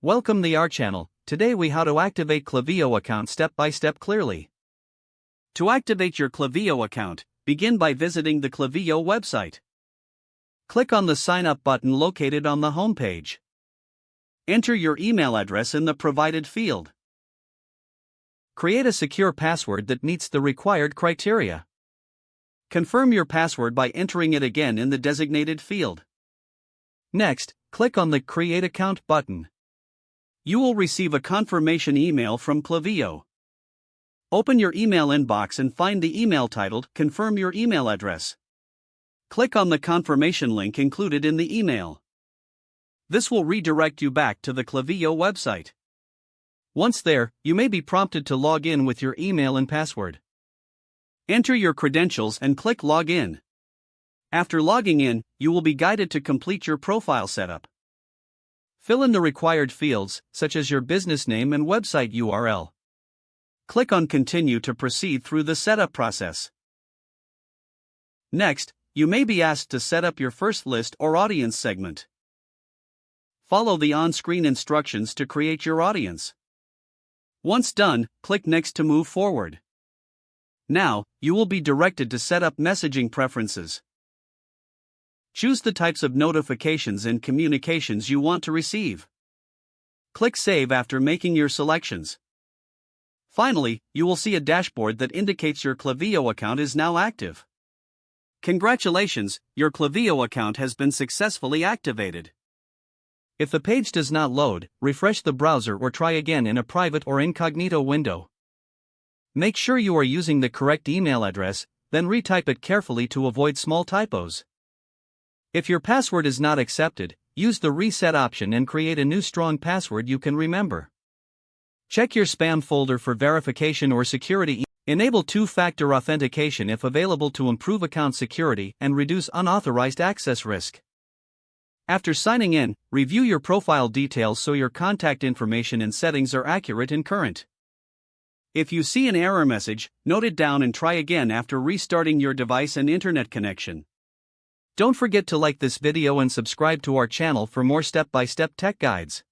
Welcome to our channel. Today we how to activate Klaviyo account step by step clearly. To activate your Klaviyo account, begin by visiting the Klaviyo website. Click on the sign up button located on the home page. Enter your email address in the provided field. Create a secure password that meets the required criteria. Confirm your password by entering it again in the designated field. Next, click on the Create Account button. You will receive a confirmation email from Klaviyo. Open your email inbox and find the email titled Confirm Your Email Address. Click on the confirmation link included in the email. This will redirect you back to the Klaviyo website. Once there, you may be prompted to log in with your email and password. Enter your credentials and click Login. After logging in, you will be guided to complete your profile setup. Fill in the required fields, such as your business name and website URL. Click on Continue to proceed through the setup process. Next, you may be asked to set up your first list or audience segment. Follow the on-screen instructions to create your audience. Once done, click Next to move forward. Now, you will be directed to set up messaging preferences. Choose the types of notifications and communications you want to receive. Click Save after making your selections. Finally, you will see a dashboard that indicates your Klaviyo account is now active. Congratulations, your Klaviyo account has been successfully activated. If the page does not load, refresh the browser or try again in a private or incognito window. Make sure you are using the correct email address, then retype it carefully to avoid small typos. If your password is not accepted, use the reset option and create a new strong password you can remember. Check your spam folder for verification or security. Enable two-factor authentication if available to improve account security and reduce unauthorized access risk. After signing in, review your profile details so your contact information and settings are accurate and current. If you see an error message, note it down and try again after restarting your device and internet connection. Don't forget to like this video and subscribe to our channel for more step-by-step tech guides.